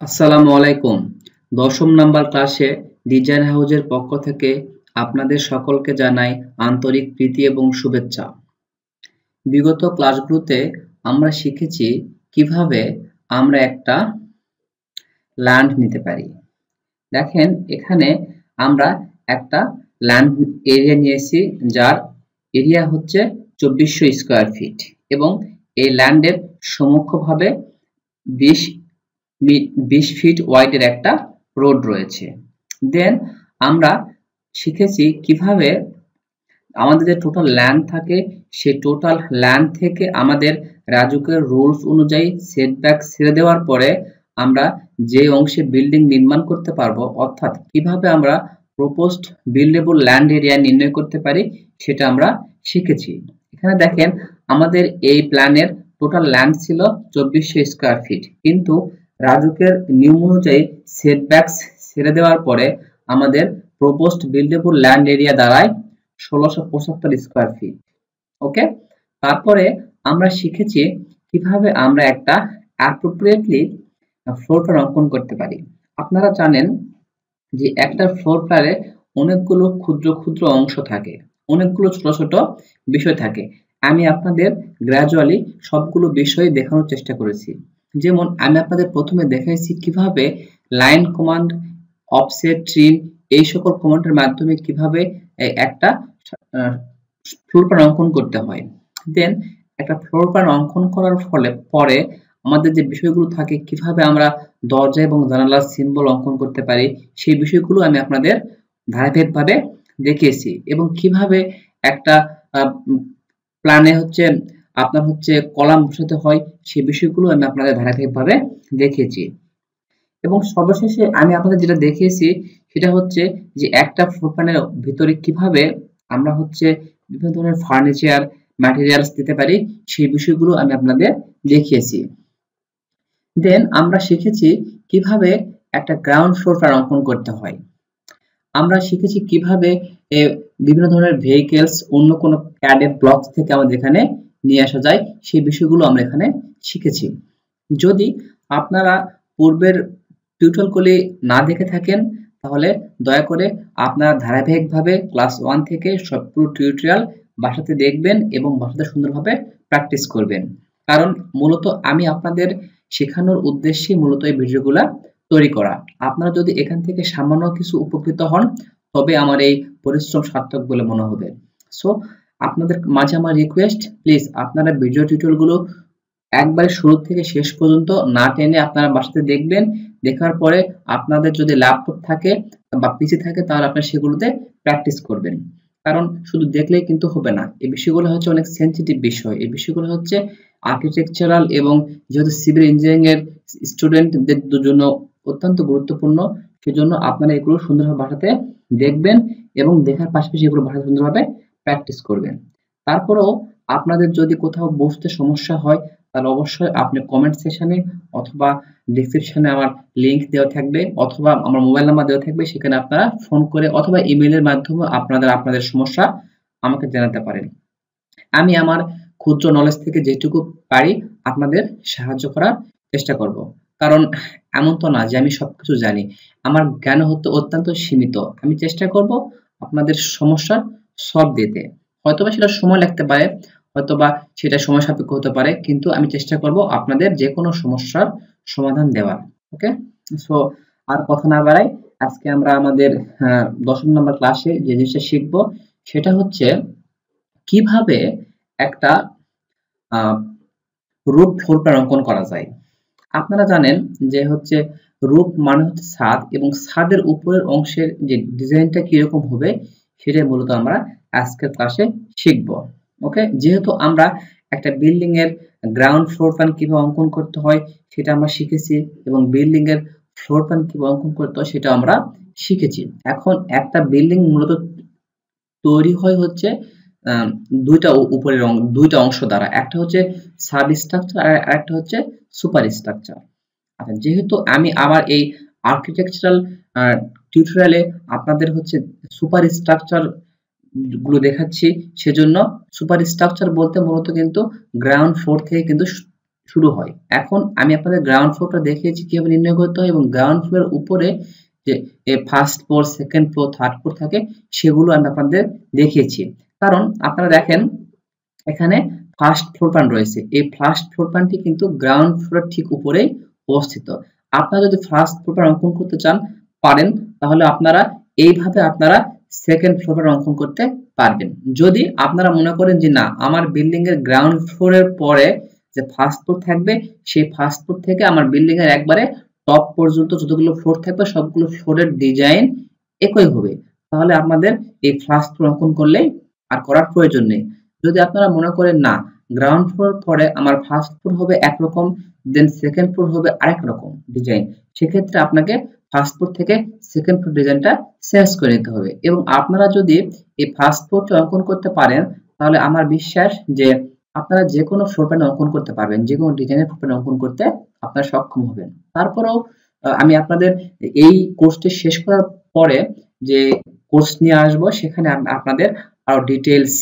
আসসালামু আলাইকুম। ১০ম নাম্বার ক্লাসে ডিজাইন হাউজের পক্ষ থেকে আপনাদের সকলকে জানাই আন্তরিক প্রীতি এবং শুভেচ্ছা। বিগত ক্লাসগুলোতে আমরা শিখেছি কিভাবে আমরা একটা ল্যান্ড নিতে পারি। দেখেন এখানে আমরা একটা ল্যান্ড এরিয়া নিয়েছি, যার এরিয়া হচ্ছে ২৪০০ স্কয়ার ফিট এবং এই ল্যান্ডের সম্মুখভাবে ২০ ফিট ওয়াইডের একটা রোড রয়েছে। দেন আমরা শিখেছি কিভাবে আমাদের যে টোটাল ল্যান্ড থাকে সেই টোটাল ল্যান্ড থেকে আমাদের রাজুকের রুলস অনুযায়ী সেটব্যাক ছেড়ে দেওয়ার পরে আমরা যে অংশে বিল্ডিং নির্মাণ করতে পারবো, অর্থাৎ কিভাবে আমরা প্রপোজড বিল্ডেবল ল্যান্ড এরিয়া নির্ণয় করতে পারি সেটা আমরা শিখেছি। এখানে দেখেন আমাদের এই প্ল্যানের টোটাল ল্যান্ড ছিল ২৪০০ স্কয়ার ফিট, কিন্তু রাজুকের নিয়ম অনুযায়ী সেটব্যাকস ছেড়ে দেওয়ার পরে আমাদের প্রপোজড বিল্ডেবল ল্যান্ড এরিয়া দাঁড়ায় ১৬৭৫ স্কয়ার ফিট। ওকে, তারপরে আমরা শিখেছি কিভাবে আমরা একটা অ্যাপ্রোপ্রিয়েটলি ফ্লোর প্ল্যান অঙ্কন করতে পারি। আপনারা জানেন যে একটা ফ্লোর প্ল্যানে অনেকগুলো ক্ষুদ্র ক্ষুদ্র অংশ থাকে, অনেকগুলো ছোট ছোট বিষয় থাকে। আমি আপনাদের গ্র্যাজুয়ালি সবগুলো বিষয় দেখানোর চেষ্টা করেছি। যেমন আমি আপনাদের প্রথমে দেখাইছি কিভাবে লাইন কমান্ড, অফসেট, ট্রিম এই সকল কমান্ডের মাধ্যমে কিভাবে একটা ফ্লোর প্ল্যান অঙ্কন করতে হয়। দেন একটা ফ্লোর প্ল্যান অঙ্কন করার পরে আমাদের যে বিষয়গুলো থাকে, কিভাবে আমরা দরজা এবং জানালার সিম্বল অঙ্কন করতে পারি, সেই বিষয়গুলো আমি আপনাদের ধারাবাহিকভাবে দেখিয়েছি। এবং কিভাবে একটা প্ল্যানে আপনার কলাম বসাতে হয়, সেই বিষয়গুলো আমি আপনাদের ধারাবাহিকভাবে দেখিয়েছি। এবং সর্বশেষে আমি আপনাদের যেটা দেখিয়েছি সেটা হচ্ছে যে একটা ফ্লোর প্ল্যানের ভিতরে কিভাবে আমরা বিভিন্ন ধরনের ফার্নিচার ম্যাটেরিয়ালস দিতে পারি, সেই বিষয়গুলো আমি আপনাদের দেখিয়েছি। দেন আমরা শিখেছি কিভাবে একটা গ্রাউন্ড ফ্লোর প্ল্যান অঙ্কন করতে হয়। আমরা শিখেছি কিভাবে বিভিন্ন ধরনের ভেহিকেলস অন্য কোনো ক্যাডের ব্লকস থেকে আমাদের এখানে নিয়ে আসা যায়, সেই বিষয়গুলো আমরা এখানে শিখেছি। যদি আপনারা পূর্বের টিউটোরিয়ালগুলি না দেখে থাকেন তাহলে দয়া করে আপনারা ধারাবাহিকভাবে ক্লাস 1 থেকে সবগুলো টিউটোরিয়াল বাসাতে দেখবেন এবং বাসাতে সুন্দরভাবে প্র্যাকটিস করবেন। কারণ মূলত আমি আপনাদের শেখানোর উদ্দেশ্যে মূলত এই ভিডিওগুলা তৈরি করা। আপনারা যদি এখান থেকে সামান্য কিছু উপকৃত হন তবে আমার এই পরিশ্রম সার্থক বলে মনে হবে। সো আপনাদের মাঝে আমার রিকোয়েস্ট, প্লিজ আপনারা ভিডিও টিউটোরিয়ালগুলো একবারে শুরু থেকে শেষ পর্যন্ত না টেনে আপনারা বাসাতে দেখবেন। দেখার পরে আপনাদের যদি ল্যাপটপ থাকে বা পিসি থাকে তাহলে আপনারা সেগুলোতে প্র্যাকটিস করবেন। কারণ শুধু দেখলেই কিন্তু হবে না, এই বিষয়গুলো অনেক সেনসিটিভ বিষয়। এই বিষয়গুলো আর্কিটেকচারাল এবং যেহেতু সিভিল ইঞ্জিনিয়ারিং এর স্টুডেন্টদের জন্য অত্যন্ত গুরুত্বপূর্ণ। সেজন্য আপনারা এগুলো সুন্দরভাবে বাসাতে দেখবেন এবং দেখার পাশাপাশি এগুলো বাসাতে সুন্দরভাবে প্র্যাকটিস করবেন। তারপরেও আপনাদের যদি কোথাও বুঝতে সমস্যা হয় তাহলে অবশ্যই আপনি কমেন্ট সেকশনে অথবা ডেসক্রিপশনে আমার লিংক দেওয়া থাকবে অথবা আমার মোবাইল নাম্বার দেওয়া থাকবে, সেখানে আপনারা ফোন করে অথবা ইমেইলের মাধ্যমে আপনাদের সমস্যা আমাকে জানাতে পারেন। আমি আমার ক্ষুদ্র নলেজ থেকে যেটুকু পারি আপনাদের সাহায্য করার চেষ্টা করব। কারণ এমন তো না যে আমি সবকিছু জানি, আমার জ্ঞান অত্যন্ত সীমিত। আমি চেষ্টা করব আপনাদের সমস্যার সলভ দিতে। হয়তোবা সেটা সময় লাগতে পারে, হয়তোবা সেটা সময় সাপেক্ষ হতে পারে, কিন্তু আমি চেষ্টা করব আপনাদের যে কোনো সমস্যার সমাধান দেওয়ার। ওকে, সো আর কথা না বাড়াই, আজকে আমরা আমাদের 10ম নাম্বার ক্লাসে যে জিনিসটা শিখব সেটা হচ্ছে কিভাবে একটা রুফ ফ্লোর প্ল্যান অঙ্কন করা যায়। আপনারা জানেন যে রুফ মানে ছাদ, এবং ছাদের উপরের অংশের যে ডিজাইনটা কিরকম হবে সেটাই মূলত আমরা আজকের ক্লাসে শিখব। ওকে, যেহেতু আমরা একটা বিল্ডিং এর গ্রাউন্ড ফ্লোর প্ল্যান কিভাবে অঙ্কন করতে হয় সেটা আমরা শিখেছি এবং বিল্ডিং এর ফ্লোর প্ল্যান কিভাবে অঙ্কন করতে হয় সেটা আমরা শিখেছি। এখন একটা বিল্ডিং মূলত তৈরি হয় দুইটা অংশ দ্বারা, একটা সাব স্ট্রাকচার আর একটা সুপার স্ট্রাকচার। আচ্ছা, যেহেতু আমি আমার এই আর্কিটেকচারাল টিউটোরিয়ালে আপনাদের সুপার স্ট্রাকচার গুলো দেখাচ্ছি, সেজন্য সুপার স্ট্রাকচার বলতে মূলত কিন্তু গ্রাউন্ড ফ্লোর থেকে কিন্তু শুরু হয়। এখন আমি আপনাদের গ্রাউন্ড ফ্লোরটা দেখিয়েছি কিভাবে নির্ণয় করতে হয়, এবং গ্রাউন্ড ফ্লোরের উপরে যে first floor, second floor, third floor থাকে সেগুলো আমি আপনাদের দেখিয়েছি। কারণ আপনারা দেখেন এখানে ফার্স্ট ফ্লোর প্ল্যান রয়েছে, এই ফার্স্ট ফ্লোর প্ল্যানটি কিন্তু গ্রাউন্ড ফ্লোরের ঠিক উপরেই অবস্থিত। আপনারা যদি ফার্স্ট ফ্লোর প্ল্যান অঙ্কন করতে চান পারেন, তাহলে আপনারা এইভাবে আপনারা সেকেন্ড ফ্লোর প্ল্যান অঙ্কন করতে পারবেন। যদি আপনারা মনে করেন যে না, আমার বিল্ডিং এর গ্রাউন্ড ফ্লোরের পরে যে ফার্স্ট ফ্লোর থাকবে, সেই ফার্স্ট ফ্লোর থেকে আমার বিল্ডিং এর একবারে টপ পর্যন্ত যতগুলো ফ্লোর থাকবে সবগুলো ফ্লোরের ডিজাইন একই হবে, তাহলে আপনাদের এই ফার্স্ট ফ্লোর অঙ্কন করলেই আর করার প্রয়োজন নেই। যদি আপনারা মনে করেন না, গ্রাউন্ড ফ্লোর পরে আমার ফার্স্ট ফ্লোর হবে একরকম, দেন সেকেন্ড ফ্লোর হবে আরেক রকম ডিজাইন, সেক্ষেত্রে আপনাকে ফার্স্ট ফ্লোর থেকে সেকেন্ড ফ্লোর ডিজাইনটা চেঞ্জ করে নিতে হবে। এবং আপনারা যদি এই ফার্স্ট ফ্লোরটি অঙ্কন করতে পারেন, তাহলে আমার বিশ্বাস যে আপনারা যে কোনো ফ্লোর প্ল্যান অঙ্কন করতে পারবেন, যে কোনো ডিজাইনের ফ্লোর প্ল্যান অঙ্কন করতে আপনারা সক্ষম হবেন। তারপরেও আমি আপনাদের এই কোর্সটি শেষ করার পরে যে কোর্স নিয়ে আসবো, সেখানে আপনাদের আরো details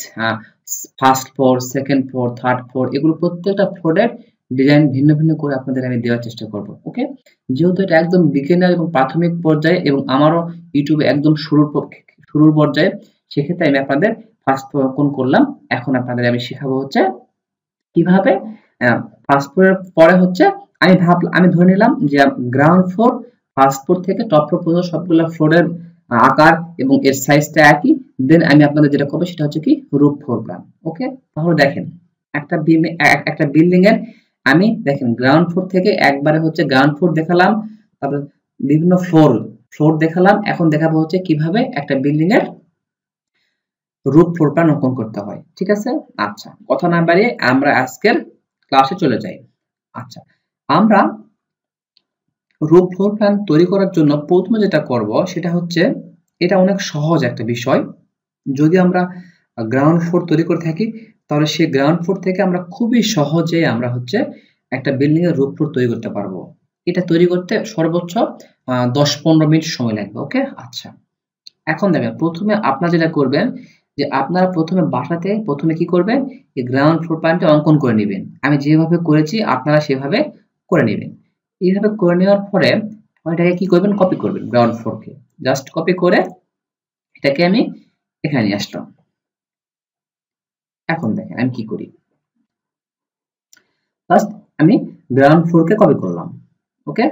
first floor, second floor, third floor, এগুলো প্রত্যেকটা ফ্লোরের ডিজাইন ভিন্ন ভিন্ন করে আপনাদের আমি দেওয়ার চেষ্টা করব। ওকে, যেহেতু এটা একদম বিগিনার এবং প্রাথমিক পর্যায়ে, এবং আমারও ইউটিউবে একদম শুরুর পর্যায়ে, সেক্ষেত্রে আমি আপনাদের ফার্স্ট ফ্লোর অঙ্কন করলাম। এখন আপনাদের আমি শেখাবো হচ্ছে কিভাবে ফার্স্ট ফ্লোরের পরে হচ্ছে আমি ধরে নিলাম যে গ্রাউন্ড ফ্লোর, ফার্স্ট ফ্লোর থেকে টপ ফ্লোর পর্যন্ত সবগুলো ফ্লোরের আকার এবং এর সাইজটা একই। দেন আমি আপনাদের যেটা করবো সেটা হচ্ছে কি রুফ ফ্লোর প্ল্যান। ওকে, তাহলে দেখেন একটা বিল্ডিং এর আমি দেখেন গ্রাউন্ড ফ্লোর থেকে একবারে হচ্ছে গ্রাউন্ড ফ্লোর দেখালাম, তারপর বিভিন্ন ফ্লোর দেখালাম। এখন দেখাবো হচ্ছে কিভাবে একটা বিল্ডিং এর রুফ ফ্লোর প্ল্যান অঙ্কন করতে হয়। ঠিক আছে, আচ্ছা কথা না বাড়িয়ে আমরা আজকের ক্লাসে চলে যাই। আচ্ছা, আমরা রুফ ফ্লোর প্ল্যান তৈরি করার জন্য প্রথমে যেটা করব সেটা হচ্ছে, এটা অনেক সহজ একটা বিষয়। যদি আমরা গ্রাউন্ড ফ্লোর তৈরি করে থাকি, তাহলে সেই গ্রাউন্ড ফ্লোর থেকে আমরা খুবই সহজে আমরা হচ্ছে একটা বিল্ডিং এর রুফ ফ্লোর তৈরি করতে পারবো। এটা তৈরি করতে সর্বোচ্চ 10-15 মিনিট সময় লাগবে। ওকে, আচ্ছা এখন দেখেন প্রথমে আপনারা যেটা করবেন যে আপনারা প্রথমে কি করবেন, এই গ্রাউন্ড ফ্লোর প্ল্যানটা অঙ্কন করে নেবেন। আমি যেভাবে করেছি আপনারা সেভাবে করে নেবেন। এইভাবে করে নেওয়ার পরে এটাকে কি করবেন, কপি করবেন। গ্রাউন্ড ফ্লোরকে জাস্ট কপি করে এটাকে আমি এখানে নিয়ে আসলাম। এখন দেখেন আমি কি করি, ফার্স্ট আমি গ্রাউন্ড ফ্লোরকে কপি করলাম। ওকে,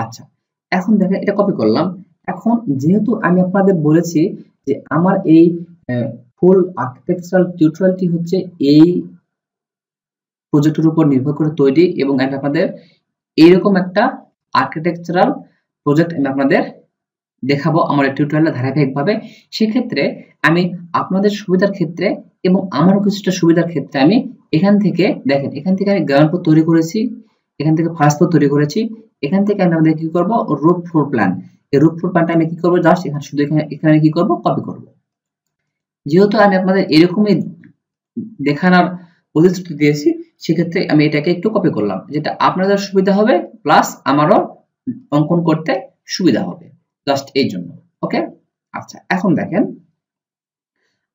আচ্ছা এখন দেখেন এটা কপি করলাম। এখন যেহেতু আমি আপনাদের বলেছি যে আমার এই ফুল আর্কিটেকচারাল টিউটোরিয়ালটি হচ্ছে এই প্রজেক্টের উপর নির্ভর করে তৈরি, এবং আমি আপনাদের এইরকম একটা আর্কিটেকচারাল প্রজেক্ট আমি আপনাদের দেখাবো আমার এই টিউটোরিয়ালে ধারাবাহিকভাবে। সেক্ষেত্রে আমি আপনাদের সুবিধার ক্ষেত্রে এবং আমারও কিছুটা সুবিধার ক্ষেত্রে আমি এখান থেকে দেখেন, এখান থেকে আমি গ্রাউন্ড ফ্লোর তৈরি করেছি, এখান থেকে ফার্স্ট ফ্লোর তৈরি করেছি, এখান থেকে আমি আমাদের কি করব রুফ ফ্লোর প্ল্যান। এই রুফ ফ্লোর প্ল্যানটা আমি কি করব, জাস্ট এখানে শুধু এখানে কি করব, কপি করব। যেহেতু আমি আপনাদের এরকমই দেখানোর প্রতিশ্রুতি দিয়েছি, সেক্ষেত্রে আমি এটাকে একটু কপি করলাম, যেটা আপনাদের সুবিধা হবে প্লাস আমারও অঙ্কন করতে সুবিধা হবে, জাস্ট এই জন্য। ওকে, আচ্ছা এখন দেখেন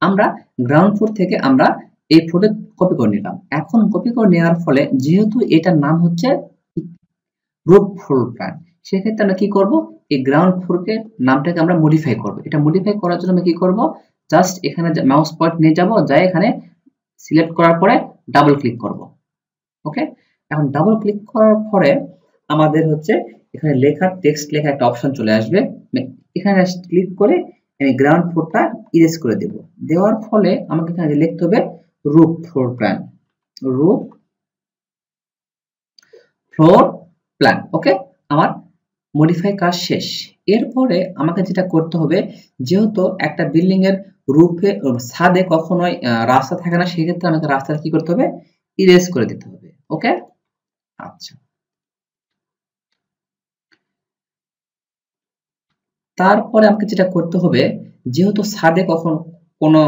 আমরা গ্রাউন্ড ফ্লোর থেকে আমরা এই ফ্লোরে কপি করে নিলাম। এখন কপি করে নেওয়ার ফলে যেহেতু এটার নাম হচ্ছে রুফ ফ্লোর প্ল্যান, সেক্ষেত্রে আমরা কি করব, এই গ্রাউন্ড ফ্লোরকে নামটাকে আমরা মডিফাই করব। এটা মডিফাই করার জন্য আমরা কি করব, জাস্ট এখানে মাউস পয়েন্ট নিয়ে যাব, যাই এখানে সিলেক্ট করার পরে ডাবল ক্লিক করব। ওকে, এখন ডাবল ক্লিক করার পরে আমাদের হচ্ছে এখানে টেক্সট লেখা একটা অপশন চলে আসবে। এখানে ক্লিক করে আমি গ্রাউন্ড ফ্লোরটা ইরেজ করে দেব। দেওয়ার ফলে আমাকে এখানে লিখতে হবে roof floor plan, roof floor plan. Okay, আমার মডিফাই কাজ শেষ। এরপরে আমাকে যেটা করতে হবে, যেহেতু একটা বিল্ডিং এর রুফে ছাদে কখনোই রাস্তা থাকে না, সেক্ষেত্রে আমাকে রাস্তাটা কি করতে হবে, ইরেজ করে দিতে হবে। ওকে, আচ্ছা তারপরে আমাকে যেটা করতে হবে, যেহেতু ছাদে কখন কোনো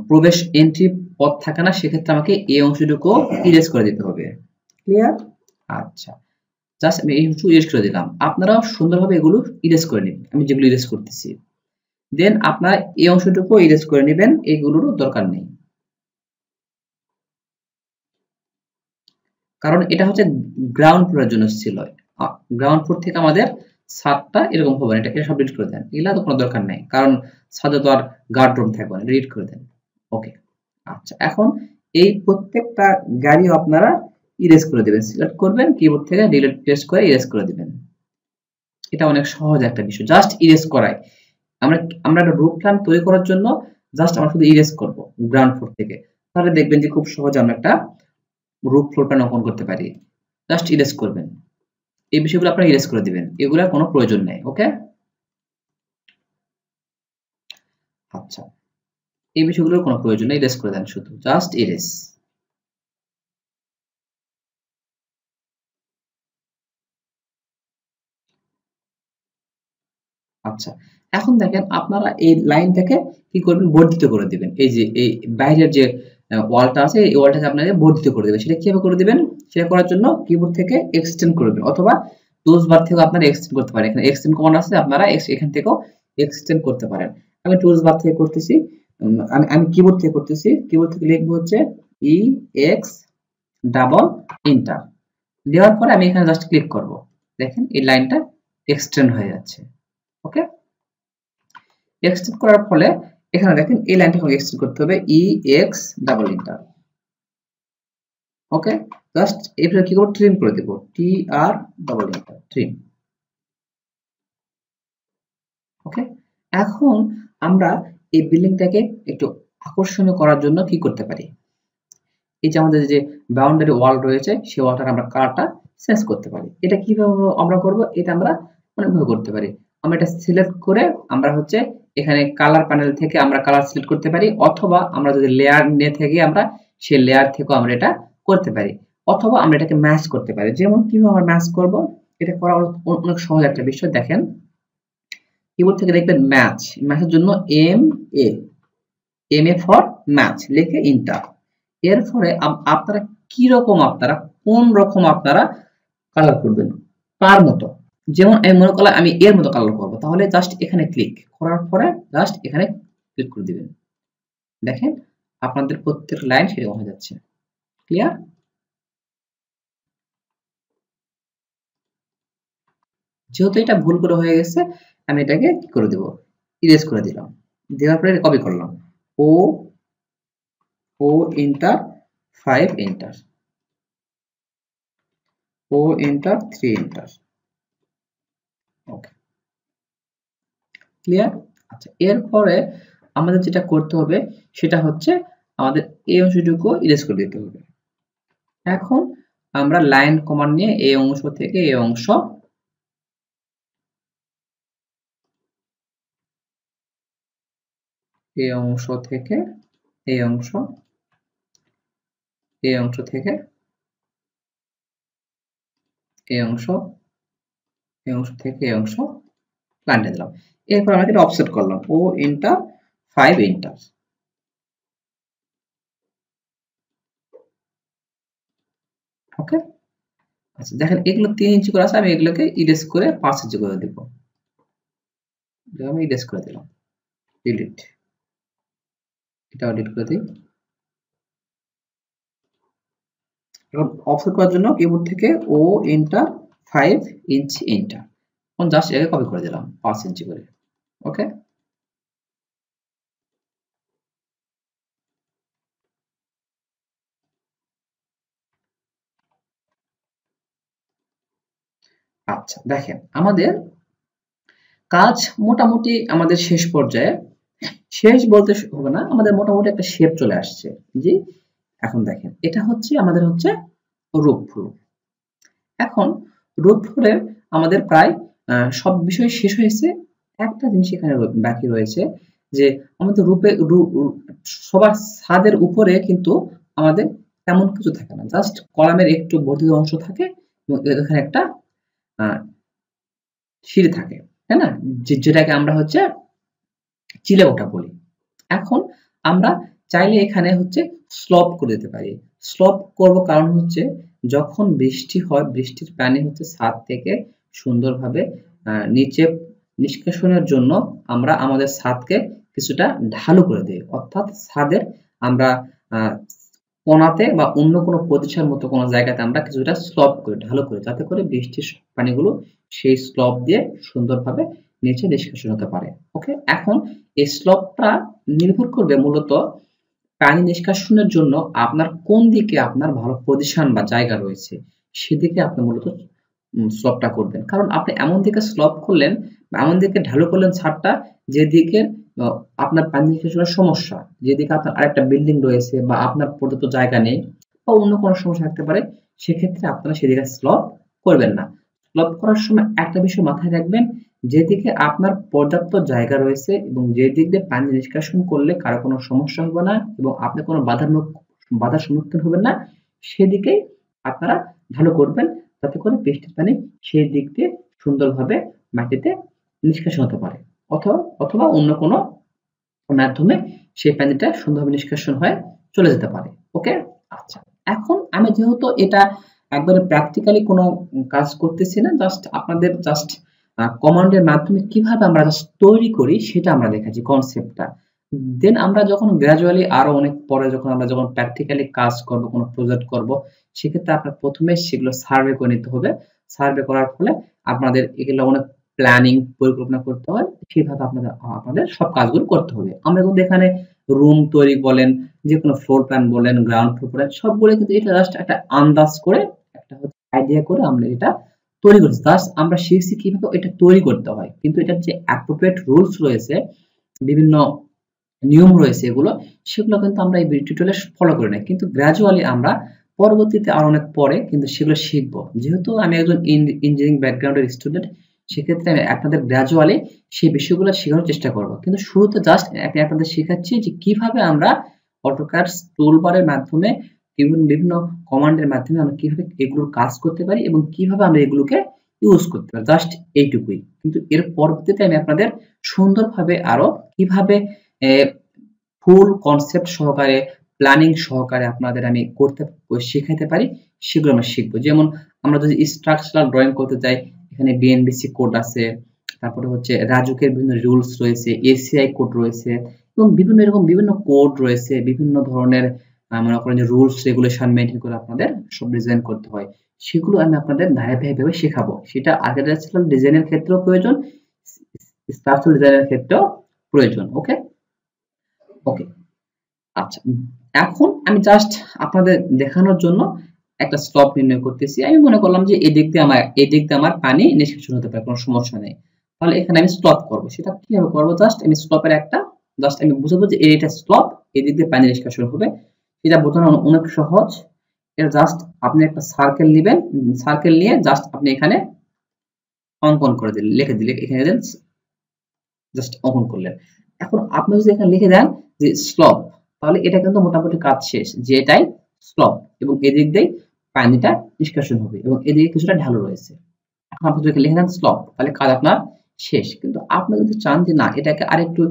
প্রবেশ এন্ট্রি পথ থাকে না, সেক্ষেত্রে আমাকে এই অংশটুকু ইরেজ করে দিতে হবে। ক্লিয়ার? আচ্ছা জাস্ট আমি এই অংশ ইরেজ করে দিলাম। আপনারাও সুন্দরভাবে এগুলো ইরেজ করে নিন, আমি যেগুলো ইরেজ করতেছি। দেন আপনারা এই অংশটুকু ইরেজ করে নেবেন, এইগুলোরও দরকার নেই। কারণ এটা হচ্ছে গ্রাউন্ড ফ্লোরের জন্য ছিল। গ্রাউন্ড ফ্লোর থেকে আমাদের ছাদটা এরকম হবে না, এটা সব ডিলিট করে দেন, এগুলা তো কোনো দরকার নাই, কারণ ছাদে তো আর গার্ড রুম থাকবে না, ডিলিট করে দেন। ওকে, আচ্ছা এখন এই প্রত্যেকটা গাড়ি আপনারা ইরেজ করে দেবেন, সিলেক্ট করবেন কিবোর্ড থেকে ডিলিট প্রেস করে ইরেজ করে দিবেন। এটা অনেক সহজ একটা বিষয়, জাস্ট ইরেজ করাই। আমরা আমরা একটা রুফ প্ল্যান তৈরি করার জন্য জাস্ট আমরা শুধু ইরেজ করব গ্রাউন্ড ফ্লোর থেকে, তাহলে দেখবেন যে খুব সহজে আমরা একটা রুফ ফ্লোর প্ল্যান অঙ্কন করতে পারি। জাস্ট ইরেজ করবেন, এই বিষয়গুলো আপনারা ইরেজ করে দিবেন, এগুলোর কোনো প্রয়োজন নেই। ওকে, আচ্ছা এই বিষয়গুলোর কোনো প্রয়োজন নেই, ইরেজ করে দেন, শুধু জাস্ট ইরেজ। আচ্ছা এখন দেখেন আপনারা এই লাইনটাকে কি করবেন, বর্ধিত করে দিবেন। এই যে এই বাইরের যে ওয়ালটা আছে, এই ওয়ালটাকে আপনাকে বর্ধিত করে দিবেন। সেটা কিভাবে করে দিবেন, সেটা করার জন্য কিবোর্ড থেকে এক্সটেন্ড করবেন, অথবা টুলস বার থেকেও আপনারা এক্সটেন্ড করতে পারেন। এখানে এক্সটেন্ড কমান্ড আছে, আপনারা এখান থেকেও এক্সটেন্ড করতে পারেন। আমি টুলস বার থেকে করতেছি, আমি কিবোর্ড থেকে করতেছি। কিবোর্ড থেকে লিখবো হচ্ছে ই এক্স ডাবল এন্টার, দেওয়ার পরে আমি এখানে জাস্ট ক্লিক করব। দেখেন এই লাইনটা এক্সটেন্ড হয়ে যাচ্ছে। ওকে, এক্সটেন্ড করার ফলে এখানে দেখেন এই লাইনটাকে এক্সটেন্ড করতে হবে ই এক্স ডাবল এন্টার। ওকে, জাস্ট এটা কি করব, ট্রিম করে দেব, টি আর ডাবল এন্টার, ট্রিম। ওকে, এখন আমরা এই বিল্ডিংটাকে একটু আকর্ষণীয় করার জন্য কি করতে পারি, এই যে আমাদের যে বাউন্ডারি ওয়াল রয়েছে সেই ওয়ালটার আমরা কালারটা চেঞ্জ করতে পারি। এটা কিভাবে আমরা করব, এটা আমরা অনেকভাবে করতে পারি। আমরা এটা সিলেক্ট করে আমরা হচ্ছে এখানে কালার প্যানেল থেকে আমরা কালার সিলেক্ট করতে পারি, অথবা আমরা যদি লেয়ার নিয়ে থেকে আমরা সেই লেয়ার থেকেও আমরা এটা করতে পারি, অথবা আমরা এটাকে ম্যাচ করতে পারি। যেমন কিভাবে আমরা ম্যাচ করব, এটা করা অনেক সহজ একটা বিষয়। দেখেন কিবোর্ড থেকে দেখবেন ম্যাচ, ম্যাচের জন্য এম এ ফর ম্যাচ লিখে এন্টার। এরপরে আপনারা কি রকম, আপনারা কোন রকম আপনারা কালার করবেন তার মতো, যেমন আমি মনে করলাম আমি এর মতো কালার করব, তাহলে জাস্ট এখানে ক্লিক করার পরে জাস্ট এখানে ক্লিক করে দিবেন। দেখেন আপনাদের প্রত্যেক লাইন সেরকম হয়ে যাচ্ছে। ক্লিয়ার? যেহেতু এটা ভুল করে হয়ে গেছে, আমি এটাকে কি করে দেব, ইরেজ করে দিলাম। দেওয়ার পরে কপি করলাম, ও ও এন্টার 5 এন্টার, ও এন্টার 3 এন্টার। ওকে, ক্লিয়ার? আচ্ছা এরপরে আমাদের যেটা করতে হবে সেটা হচ্ছে আমাদের এই অংশটুকু ইরেজ করে দিতে হবে। এখন আমরা লাইন কমান্ড নিয়ে এই অংশ থেকে এই অংশ, এই অংশ থেকে এই অংশ, এই অংশ থেকে এই অংশ, এই অংশ থেকে এই অংশ লাইনটা দিলাম। এরপর আমরা এটা অফসেট করলাম, ও এন্টার 5 এন্টার। ওকে, আচ্ছা দেখেন এগুলো 3 ইঞ্চি করে আছে, আমি এগুলোকে ইরেজ করে 5 ইঞ্চি করে দেব। আমি ইরেজ করে দিলাম, ডিলিট, এটাও ডিলিট করে দিই। এখন অফসেট করার জন্য কিবোর্ড থেকে ও এন্টার 5 ইঞ্চি এন্টার, এখন জাস্ট এটাকে কপি করে দিলাম 5 ইঞ্চি করে। ওকে, আচ্ছা দেখেন আমাদের কাজ মোটামুটি আমাদের শেষ পর্যায়ে, শেষ বলতে হবে না, আমাদের মোটামুটি একটা শেপ চলে আসছে। জি, এখন দেখেন এটা হচ্ছে আমাদের হচ্ছে রুফ ফ্লোর। এখন রুফ ফ্লোরে আমাদের প্রায় সব বিষয় শেষ হয়েছে। একটা জিনিস এখানে বাকি রয়েছে, যে আমাদের রূপে সবার ছাদের উপরে কিন্তু আমাদের তেমন কিছু থাকে না, জাস্ট কলামের একটু বর্ধিত অংশ থাকে এবং এখানে একটা সিঁড়ি থাকে, তাই না, যেটাকে আমরা হচ্ছে চিলে ওঠা বলি। এখন আমরা চাইলে এখানে হচ্ছে স্লপ করে দিতে পারি। স্লপ করব কারণ হচ্ছে যখন বৃষ্টি হয়, বৃষ্টির পানি হচ্ছে ছাদ থেকে সুন্দরভাবে নিচে নিষ্কাশনের জন্য আমরা আমাদের ছাদকে কিছুটা ঢালু করে দিই, অর্থাৎ ছাদের আমরা কোণাতে বা অন্য কোনো প্রদেশের মতো কোনো জায়গাতে আমরা কিছুটা স্লপ করি, ঢালু করি, যাতে করে বৃষ্টির পানিগুলো সেই স্লপ দিয়ে সুন্দরভাবে নিচে নিষ্কাশন হতে পারে। ওকে, এখন এই স্লপটা নির্ভর করবে মূলত পানি নিষ্কাশনের জন্য আপনার কোন দিকে আপনার ভালো পজিশন বা জায়গা রয়েছে, সেদিকে আপনি মূলত স্লপটা করবেন। কারণ আপনি এমন দিকে স্লপ করলেন বা এমন দিকে ঢালু করলেন ছাদটা, যেদিকে আপনার পানি নিষ্কাশনের সমস্যা, যেদিকে আপনার আরেকটা বিল্ডিং রয়েছে বা আপনার পর্যাপ্ত জায়গা নেই বা অন্য কোনো সমস্যা থাকতে পারে, সেক্ষেত্রে আপনারা সেদিকে স্লপ করবেন না। স্লপ করার সময় একটা বিষয় মাথায় রাখবেন, যেদিকে আপনার পর্যাপ্ত জায়গা রয়েছে এবং যে দিক দিয়ে পানি নিষ্কাশন করলে কারো কোনো সমস্যা হবে না এবং আপনি কোনো বাধার সম্মুখীন হবেন না, সেদিকেই আপনারা ঢালু করবেন, যাতে করে বৃষ্টির পানি সেই দিক দিয়ে সুন্দরভাবে মাটিতে নিষ্কাশন হতে পারে, অথবা অথবা অন্য কোনো মাধ্যমে সেই পানিটা সুন্দরভাবে নিষ্কাশন হয়ে চলে যেতে পারে। ওকে, আচ্ছা, এখন আমি যেহেতু এটা একবারে প্র্যাকটিক্যালি কোনো কাজ করতেছি না, জাস্ট আপনাদের জাস্ট কমান্ডের মাধ্যমে কিভাবে আমরা জাস্ট তৈরি করি সেটা আমরা দেখাচ্ছি কনসেপ্টটা। দেন আমরা যখন গ্রাজুয়ালি আরো অনেক পরে যখন প্র্যাকটিক্যালি কাজ করব, কোনো প্রজেক্ট করব, সেক্ষেত্রে আপনার প্রথমে সেগুলো সার্ভে করে নিতে হবে। সার্ভে করার ফলে আপনাদের এগুলো অনেক প্ল্যানিং পরিকল্পনা করতে হয়, সেভাবে আপনাদের সব কাজগুলো করতে হবে। আমরা কিন্তু এখানে রুম তৈরি বলেন, যে কোনো ফ্লোর প্ল্যান বলেন, গ্রাউন্ড ফ্লোর বলেন, সবগুলো কিন্তু এটা জাস্ট একটা আন্দাজ করে, একটা হচ্ছে আইডিয়া করে আমরা এটা তৈরি করছি। জাস্ট আমরা শিখছি কিভাবে এটা তৈরি করতে হয়, কিন্তু এটার যে অ্যাপ্রোপ্রিয়েট রুলস রয়েছে, বিভিন্ন নিয়ম রয়েছে, সেগুলো কিন্তু আমরা এই টিউটোরিয়ালে ফলো করি না, কিন্তু গ্র্যাজুয়ালি আমরা পরবর্তীতে আর অনেক পরে কিন্তু সেগুলো শিখবো। যেহেতু আমি একজন ইঞ্জিনিয়ারিং ব্যাকগ্রাউন্ডের স্টুডেন্ট, সেক্ষেত্রে আমি আপনাদের গ্র্যাজুয়ালি সেই বিষয়গুলো শেখানোর চেষ্টা করব। কিন্তু শুরুতে জাস্ট আমি আপনাদের শেখাচ্ছি যে কিভাবে আমরা অটোক্যাড টুলবারের মাধ্যমে বিভিন্ন কমান্ডের মাধ্যমে আমরা কিভাবে এগুলোর কাজ করতে পারি এবং কিভাবে আমরা এগুলোকে ইউজ করতে পারি, জাস্ট এইটুকুই। কিন্তু এর পরবর্তীতে আমি আপনাদের সুন্দরভাবে আরো কিভাবে ফুল কনসেপ্ট সহকারে, প্ল্যানিং সহকারে আপনাদের আমি শেখাতে পারি, সেগুলো আমরা শিখবো। যেমন আমরা যদি স্ট্রাকচারাল ড্রয়িং করতে চাই, এখানে বিএনবিসি কোড আছে, তারপরে হচ্ছে রাজুকের বিভিন্ন রুলস রয়েছে, এসিআই কোড রয়েছে এবং বিভিন্ন কোড রয়েছে, বিভিন্ন ধরনের মনে করেন যে রুলস রেগুলেশন মেনটেন করে আপনাদের সব ডিজাইন করতে হয়। সেগুলো আমি আপনাদের ধারাবাহিকভাবে শেখাবো। সেটা আর্কিটেকচারাল ডিজাইনের ক্ষেত্রেও প্রয়োজন, স্ট্রাকচারাল ডিজাইনের ক্ষেত্রেও প্রয়োজন। ওকে ওকে, আচ্ছা, এখন আমি জাস্ট আপনাদের দেখানোর জন্য একটা স্লপ নির্ণয় করতেছি। আমি মনে করলাম যে এই দিক দিয়ে আমার পানি নিষ্কাশন হতে পারে, কোনো সমস্যা নেই। তাহলে এখানে আমি স্লপ করব। সেটা কিভাবে করব? জাস্ট আমি স্লপের জাস্ট আমি বুঝাবো যে এটা স্লপ, এই দিক দিয়ে পানি নিষ্কাশন হবে। এটা বোঝানো অনেক সহজ। এটা জাস্ট আপনি একটা সার্কেল নেবেন, সার্কেল নিয়ে জাস্ট আপনি এখানে অঙ্কন করে দিলেন, লিখে দিলেন, এখানে দেন, জাস্ট অঙ্কন করলেন। এখন আপনি যদি এখানে লিখে দেন যে স্লপ, তাহলে এটা কিন্তু মোটামুটি কাজ শেষ, যে এটাই স্লপ এবং এদিক দিয়ে পানিটা নিষ্কাশন হবে এবং এদিকে কিছুটা ঢালু রয়েছে। এখন আপনি যদি লিখে দেন স্লপ, তাহলে কাজ আপনার শেষ। কিন্তু আপনি যদি চান যে না, এটাকে আরেকটু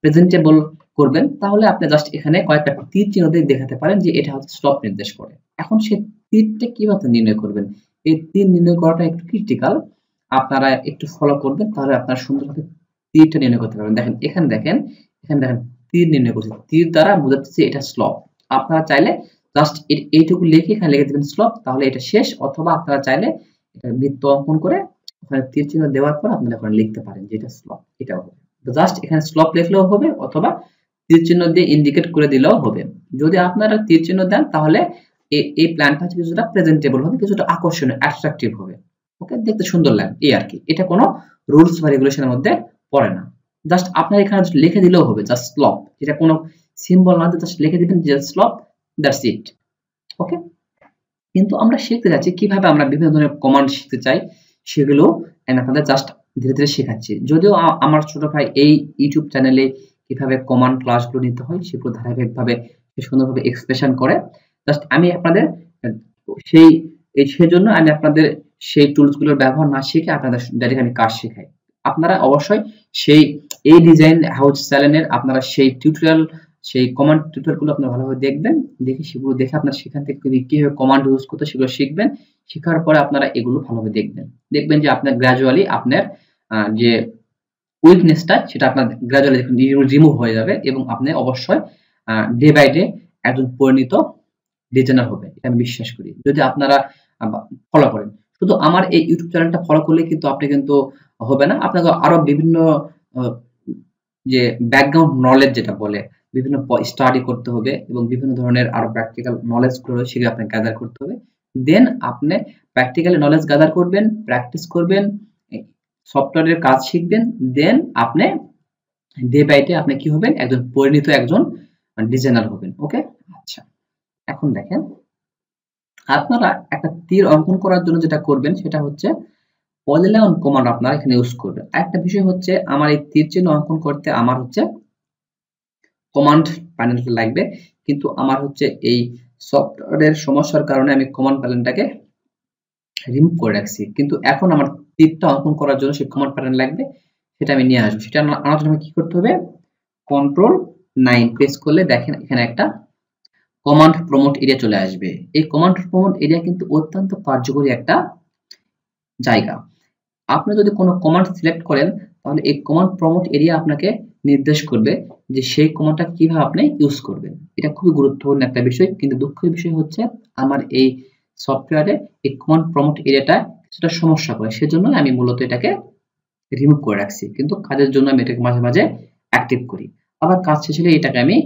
প্রেজেন্টেবল করবেন, তাহলে আপনি জাস্ট এখানে কয়েকটা তীর চিহ্ন দিয়ে দেখাতে পারেন যে এটা হচ্ছে স্লপ নির্দেশ করে। এখন সেই তীরটা কিভাবে নির্ণয় করবেন? এই তীর নির্ণয় করাটা একটু ক্রিটিক্যাল, আপনারা একটু ফলো করবেন, তাহলে আপনারা সুন্দরভাবে তীরটা নির্ণয় করতে পারবেন। এখানে দেখেন তীর নির্ণয় করছি, তীর দ্বারা বোঝাচ্ছে এটা স্লপ। আপনারা চাইলে জাস্ট এইটুকু লিখে এখানে লিখে দিবেন স্লপ, তাহলে এটা শেষ। অথবা আপনারা চাইলে এটা বৃত্ত অঙ্কন করে ওখানে তীর চিহ্ন দেওয়ার পর আপনারা ওখানে লিখতে পারেন যে এটা স্লপ, এটাও হবে। জাস্ট এখানে স্লপ লিখলেও হবে অথবা তীর চিহ্ন দিয়ে ইন্ডিকেট করে দিলেও হবে। যদি আপনারা তীর চিহ্ন দেন, তাহলে এই প্ল্যানটা কিছুটা প্রেজেন্টেবল হবে, কিছুটা আকর্ষণীয়, অ্যাট্রাকটিভ হবে। ওকে, দেখতে সুন্দর লাগে, এই আর কি। এটা কোনো রুলস বা রেগুলেশনের মধ্যে পড়ে না। জাস্ট আপনার এখানে লিখে দিলেও হবে জাস্ট স্লপ, এটা কোনো সিম্বল না, জাস্ট লিখে দিবেন যে স্লপ, দ্যাটস ইট। ওকে, কিন্তু আমরা শিখতে যাচ্ছি কিভাবে আমরা বিভিন্ন ধরনের কমান্ড শিখতে চাই, সেগুলো আমি আপনাদের জাস্ট ধীরে ধীরে শেখাচ্ছি। যদিও আমার ছোট ভাই এই ইউটিউব চ্যানেলে কিভাবে কমান্ড ক্লাসগুলো নিতে হয় সেগুলো ধারাবাহিকভাবে সুন্দরভাবে এক্সপ্রেশন করে, জাস্ট আমি আপনাদের সেজন্য আমি আপনাদের সেই টুলসগুলোর ব্যবহার না শিখে আপনাদের ডাইরেক্ট আমি কাজ শেখাই। আপনারা অবশ্যই এই ডিজাইন হাউস চ্যানেলের আপনারা সেই টিউটোরিয়াল, সেই কমান্ড টিউটোরিয়ালগুলো আপনারা ভালোভাবে দেখবেন, সেগুলো দেখে আপনারা সেখান থেকে কিভাবে কমান্ড ইউজ করতে সেগুলো শিখবেন। শেখার পরে আপনারা এগুলো ভালোভাবে দেখবেন যে আপনার গ্র্যাজুয়ালি আপনার যে উইকনেসটা সেটা আপনার গ্র্যাজুয়ালি রিমুভ হয়ে যাবে এবং আপনি অবশ্যই ডে বাই ডে একজন পরিণত ডিজাইনার হবেন, এটা আমি বিশ্বাস করি যদি আপনারা ফলো করেন। শুধু আমার এই ইউটিউব চ্যানেলটা ফলো করলে কিন্তু আপনি কিন্তু হবে না, আপনাকে আরো বিভিন্ন যে ব্যাকগ্রাউন্ড নলেজ যেটা বলে বিভিন্ন স্টাডি করতে হবে এবং বিভিন্ন ধরনের আরো প্র্যাকটিক্যাল নলেজ গুলো সেগুলো আপনাকে গ্যাদার করতে হবে। দেন আপনি প্র্যাকটিক্যালি নলেজ গ্যাদার করবেন, প্র্যাকটিস করবেন, সফটওয়্যারের কাজ শিখবেন, দেন আপনি ডে বাই ডে আপনি কি হবেন, একজন পরিণত একজন ডিজাইনার হবেন। ওকে, আচ্ছা এখন দেখেন আপনারা একটা তীর অঙ্কন করার জন্য যেটা করবেন সেটা হচ্ছে পলিলাইন কমান্ড আপনারা এখানে ইউজ করবেন। একটা বিষয় হচ্ছে আমার এই তীর চিহ্ন অঙ্কন করতে আমার হচ্ছে কমান্ড প্যানেলটা লাগবে, কিন্তু আমার হচ্ছে এই সফটওয়্যারের সমস্যার কারণে আমি কমান্ড প্যানেলটাকে রিমুভ করে রাখছি, কিন্তু এখন আমার তীরটা অঙ্কন করার জন্য সেই কমান্ড প্যানেল লাগবে, সেটা আমি নিয়ে আসবো। সেটা আনার জন্য কি করতে হবে, Ctrl+9 প্রেস করলে দেখেন এখানে একটা কমান্ড প্রমোট এরিয়া চলে আসবে। এই কমান্ড প্রমোট এরিয়া কিন্তু অত্যন্ত কার্যকরী একটা জায়গা। আপনি যদি কোনো কমান্ড সিলেক্ট করেন তাহলে এই কমান্ড প্রমোট এরিয়া আপনাকে নির্দেশ করবে যে সেই কমান্ডটা কিভাবে আপনি ইউজ করবেন। এটা খুবই গুরুত্বপূর্ণ একটা বিষয়, কিন্তু দুঃখের বিষয় হচ্ছে আমার এই সফটওয়্যারে এই কমান্ড প্রমোট এরিয়াটা কিছুটা সমস্যা করে, সেজন্য আমি মূলত এটাকে রিমুভ করে রাখছি, কিন্তু কাজের জন্য আমি এটাকে মাঝে মাঝে অ্যাক্টিভ করি, আবার কাজ শেষ হলে এটাকে আমি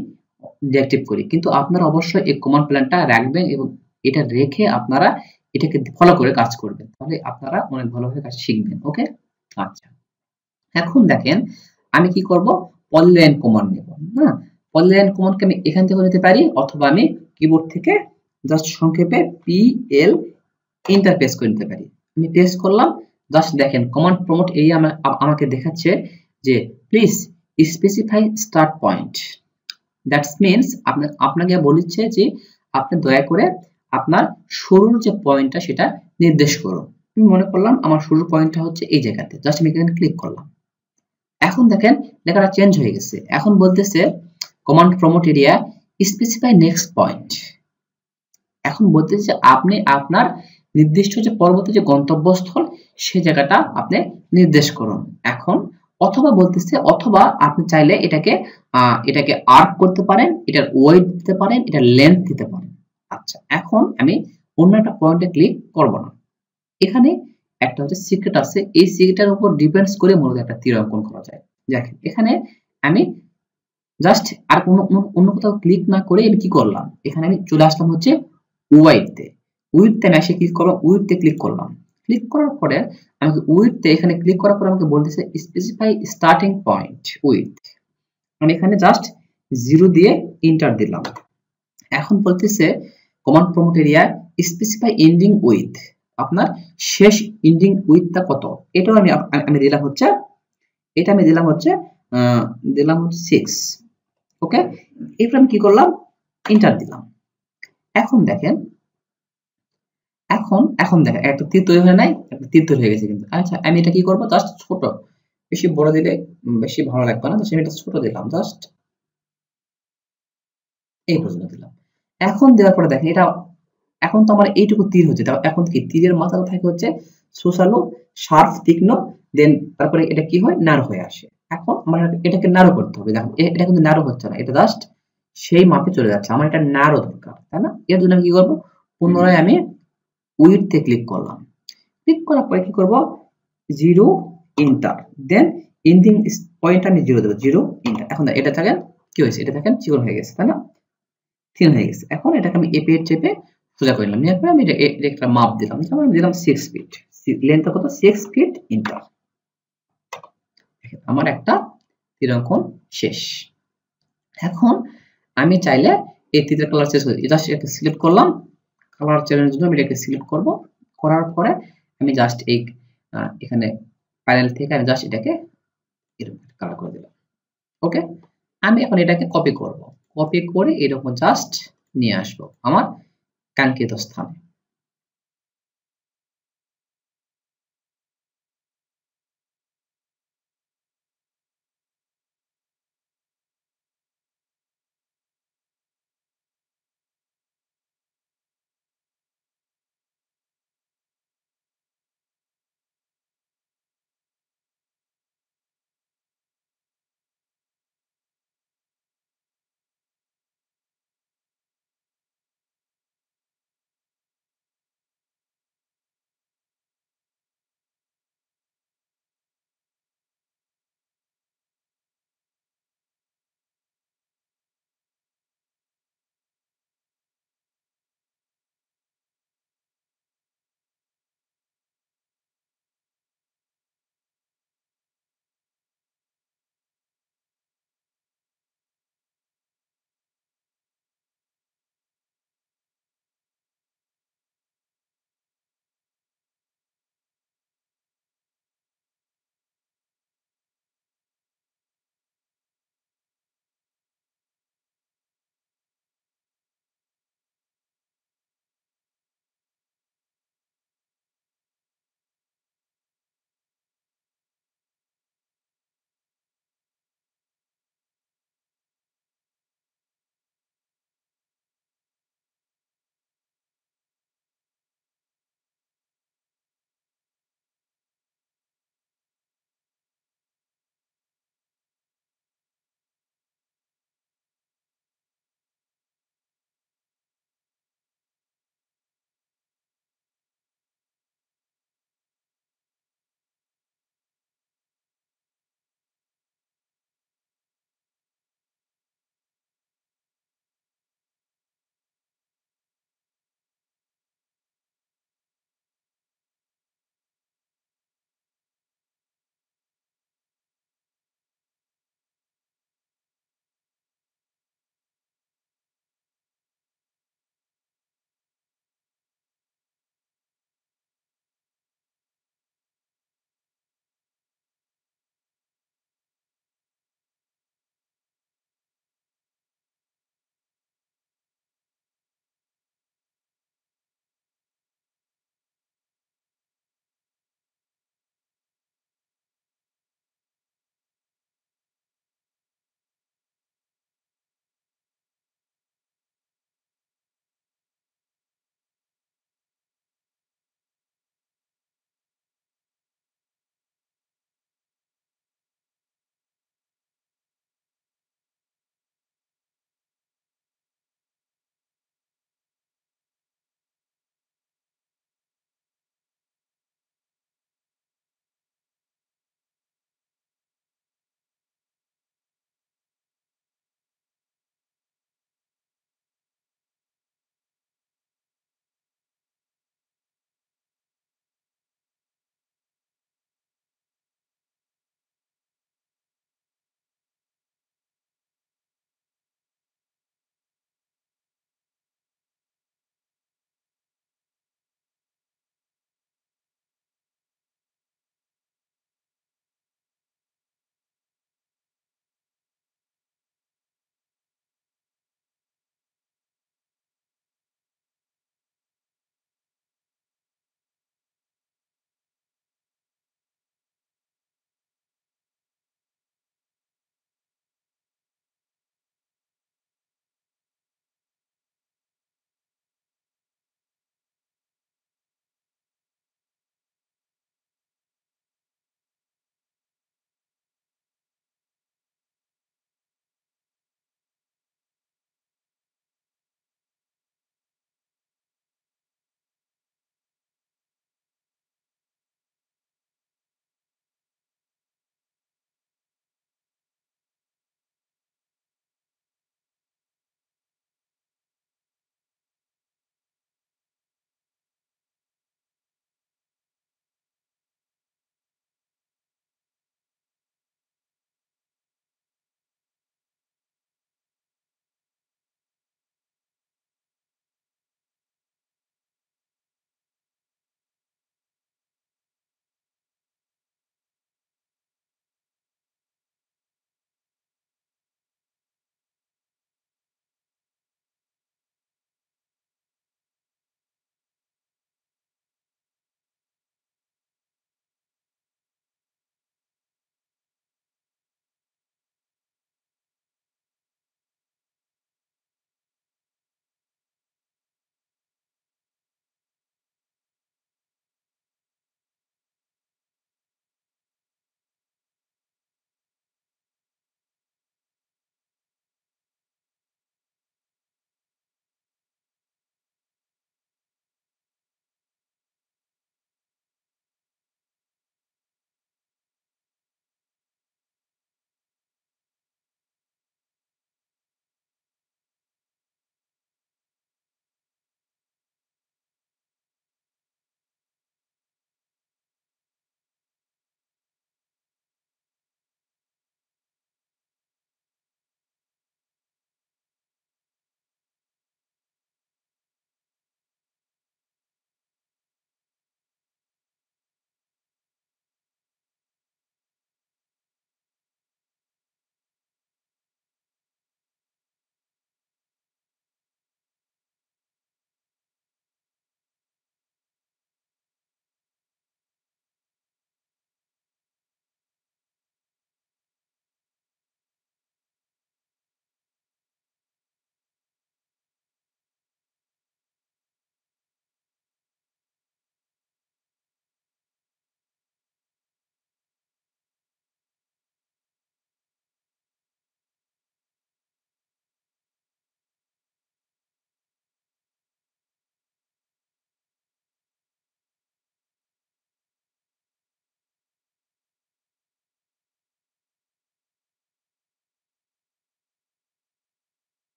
ডিঅ্যাক্টিভ করি। কিন্তু আপনারা অবশ্যই এই কমান্ড প্ল্যানটা রাখবেন এবং এটা রেখে আপনারা এটাকে ফলো করে কাজ করবেন, তাহলে আপনারা অনেক ভালোভাবে কাজ শিখবেন। ওকে, আচ্ছা এখন দেখেন আমি কি করব, পলিলাইন কমান্ড নেব। না, পলিলাইন কমান্ডকে আমি এখান থেকে নিতে পারি অথবা আমি কিবোর্ড থেকে জাস্ট সংক্ষেপে PL এন্টার প্রেস করে নিতে পারি। আমি প্রেস করলাম, জাস্ট দেখেন কমান্ড প্রমোট এরিয়া আমাকে দেখাচ্ছে যে please specify start point. That's means আপনাকে বলছে যে আপনি দয়া করে আপনার শুরুর যে পয়েন্টটা সেটা নির্দেশ করুন। আমি মনে করলাম আমার শুরুর পয়েন্টটা হচ্ছে এই জায়গাতে, জাস্ট আমি এখানে ক্লিক করলাম। এখন দেখেন লেখাটা চেঞ্জ হয়ে গেছে, এখন বলতেছে command promote area specify next point. এখন বলতেছে আপনি আপনার নির্দিষ্ট যে পরবর্তী যে গন্তব্যস্থল সেই জায়গাটা আপনি নির্দেশ করুন। এখন অথবা বলতেছে অথবা আপনি চাইলে এটাকে আর্ক করতে পারেন, এটার ওয়েট দিতে পারেন, এটার লেন্থ দিতে পারেন। আচ্ছা এখন আমি অন্য একটা পয়েন্টে ক্লিক করব না, এখানে একটা হচ্ছে সিক্রেট আছে, এই সিক্রেটের উপর ডিপেন্ডস করে মূলত একটা তীর অঙ্কন করা যায়। দেখেন এখানে আমি জাস্ট আর অন্য কোথাও ক্লিক না করে আমি কি করলাম, এখানে আমি চলে আসলাম হচ্ছে উইডথে। উইডথে আমি এসে ক্লিক করলাম, উইডথে ক্লিক করলাম। ক্লিক করার পরে আমাকে উইডথে এখানে ক্লিক করার পরে আমাকে বলতেছে স্পেসিফাই স্টার্টিং পয়েন্ট উইডথ। আমি এখানে জাস্ট 0 দিয়ে এন্টার দিলাম। এখন বলতেছে command promote area specify ending with, আপনার শেষ এন্ডিং উইথটা কত, এটাও আমি দিলাম হচ্ছে, এটা আমি দিলাম হচ্ছে 6। ওকে, এরপর আমি কি করলাম, এন্টার দিলাম। এখন দেখেন এখন দেখেন একটা তীর তৈরি হয়ে নাই, একটা তীর তৈরি হয়ে গেছে কিন্তু। আচ্ছা আমি এটা কি করব, জাস্ট ছোট, বেশি বড় দিলে বেশি ভালো লাগবে না, আমি এটা ছোট দিলাম, জাস্ট এই পর্যন্ত দিলাম। এখন দেওয়ার পরে দেখেন এটা এখন তো আমার এইটুকু তীর হচ্ছে, এখন কি তীরের মাথাটা থাকে হচ্ছে সোশ্যালো শার্প তীক্ষ্ণ, দেন তারপরে এটা কি হয়, নারো হয়ে আসে। এখন আমার এটাকে নারো করতে হবে, দেখুন এটা কিন্তু নারো হচ্ছে না, এটা জাস্ট সেই মাপে চলে যাচ্ছে, আমার এটা নারো দরকার, তাই না? এর জন্য আমি কি করব, পুনরায় আমি উইডথে ক্লিক করলাম। ক্লিক করার পরে কি করব, 0 এন্টার, দেন এন্ডিং পয়েন্ট আমি 0 দেব, 0 এন্টার। এখন এটা দেখেন কি হয়েছে, এটা দেখেন চিকন হয়ে গেছে, তাই না, থিন হয়ে গেছে। এখন এটাকে আমি চেপে সোজা করে নিলাম, এরপর আমি একটা মাপ দিলাম, যেমন আমি দিলাম 6 ফিট, লেন্থটা কত, 6 ফিট এন্টার। আমার একটা তীর অঙ্কন শেষ। এখন আমি চাইলে এই তীরের কালার চেঞ্জ করে জাস্ট এটা সিলেক্ট করলাম, কালার চেঞ্জের জন্য আমি এটাকে সিলেক্ট করব, করার পরে আমি জাস্ট এই এখানে প্যানেল থেকে আমি জাস্ট এটাকে এরকম কালার করে দিলাম। ওকে, আমি এখন এটাকে কপি করব, কপি করে এরকম জাস্ট নিয়ে আসবো আমার কাঙ্ক্ষিত স্থানে।